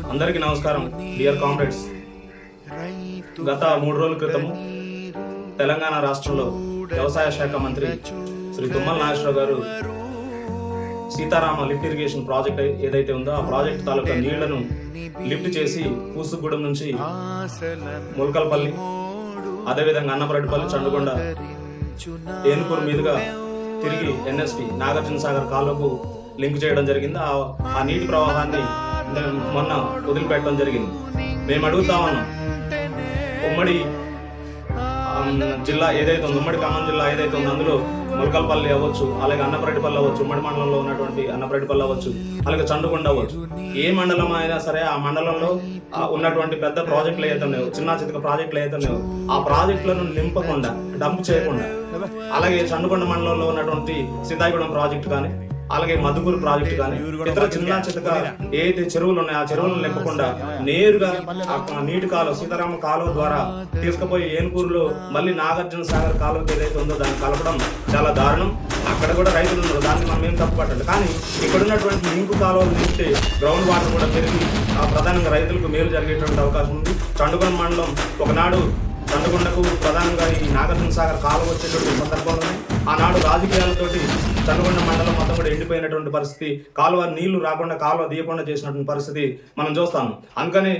అందరికీ నమస్కారం dear comrades. గత 3 రోజుల క్రితము తెలంగాణ రాష్ట్రంలో వ్యవసాయ శాఖ మంత్రి శ్రీ తుమ్మల నాగేశ్వరరావు గారు సీతారామ లిఫ్ట్ ఇరిగేషన్ ప్రాజెక్ట్ ఏదైతే ఉందో ఆ ప్రాజెక్ట్ తాలూకా నీళ్లను లిఫ్ట్ చేసి పూసుగూడెం నుంచి ముల్కల్పల్లి, అదేవిధంగా అన్నపరెడ్డిపల్లి, చండుగొండ, ఏనుకూరు మీదుగా తిరిగి ఎన్ఎస్పి నాగార్జున సాగర్ కాలువకు లింక్ చేయడం జరిగింది. ఆ నీటి ప్రవాహాన్ని మొన్న వదిలిపెట్టడం జరిగింది. మేము అడుగుతా ఉన్నాం, ఉమ్మడి జిల్లా ఏదైతే ఉందో, ఉమ్మడి ఖమ్మం జిల్లా ఏదైతే ఉందో అందులో ములకల్పల్లి అవ్వచ్చు, అలాగే అన్నపరెడ్డిపల్లి అవ్వచ్చు, ఉమ్మడి మండలంలో ఉన్నటువంటి అన్నపరెడ్డిపల్లి అవ్వచ్చు, అలాగే చండుగొండ అవ్వచ్చు, ఏ మండలం అయినా సరే ఆ మండలంలో ఉన్నటువంటి పెద్ద ప్రాజెక్టులు ఏదైతే ఉన్నాయో, చిన్న చితక ప్రాజెక్టులు ఏదైతే ఉన్నాయో ఆ ప్రాజెక్టులను నింపకుండా, డంప్ చేయకుండా, అలాగే చండుగొండ మండలంలో ఉన్నటువంటి సీతాయిగూడెం ప్రాజెక్టు కానీ, అలాగే మధుకూరు ప్రాజెక్టు కానీ, ఇతర చిన్న చితక ఏదైతే చెరువులు ఉన్నాయో ఆ చెరువులను నింపకుండా నేరుగా నీటి కాలువ సీతారామ కాలువ ద్వారా తీసుకుపోయి ఏనుకూరులో మళ్ళీ నాగార్జున సాగర్ కాలువకి ఏదైతే ఉందో దాన్ని కలపడం చాలా దారుణం. అక్కడ కూడా రైతులు ఉన్నారు, దాన్ని మనం ఏం తప్పు పట్టాలి. కానీ ఇక్కడ ఉన్నటువంటి లింకు కాలువలు నింపితే గ్రౌండ్ వాటర్ కూడా పెరిగి ప్రధానంగా రైతులకు మేలు జరిగేటువంటి అవకాశం ఉంది. చండుగొండ మండలం ఒకనాడు చండుగొండకు ప్రధానంగా ఈ నాగార్జున సాగర్ కాలువ వచ్చేటువంటి సందర్భంలోనే ఆనాడు రాజకీయాలతోటి చండుగొండ మండలం మొత్తం కూడా ఎండిపోయినటువంటి పరిస్థితి, కాలువ నీళ్లు రాకుండా కాలువ తీయకుండా చేసినటువంటి పరిస్థితి మనం చూస్తాము. అందుకని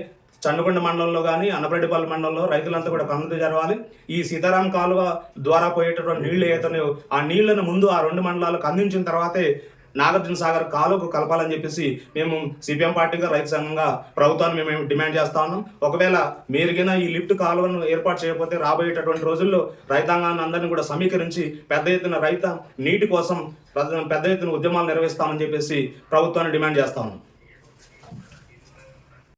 చండుగొండ మండలంలో కానీ అన్నపరెడ్డిపల్లి మండలంలో రైతులంతా కూడా కన్నులు జరవాలి. ఈ సీతారాం కాలువ ద్వారా పోయేటటువంటి నీళ్లు ఏతనే ఆ నీళ్లను ముందు ఆ 2 మండలాలకు అందించిన తర్వాతే నాగార్జున సాగర్ కాలువకు కలపాలని చెప్పేసి మేము సిపిఎం పార్టీగా రైతు సంఘంగా ప్రభుత్వాన్ని మేము డిమాండ్ చేస్తా ఉన్నాం. ఒకవేళ మీరుగైనా ఈ లిఫ్ట్ కాలువను ఏర్పాటు చేయకపోతే రాబోయేటటువంటి రోజుల్లో రైతాంగాన్ని అందరినీ కూడా సమీకరించి పెద్ద ఎత్తున నీటి కోసం పెద్ద ఎత్తున ఉద్యమాలు నిర్వహిస్తామని చెప్పేసి ప్రభుత్వాన్ని డిమాండ్ చేస్తా ఉన్నాం.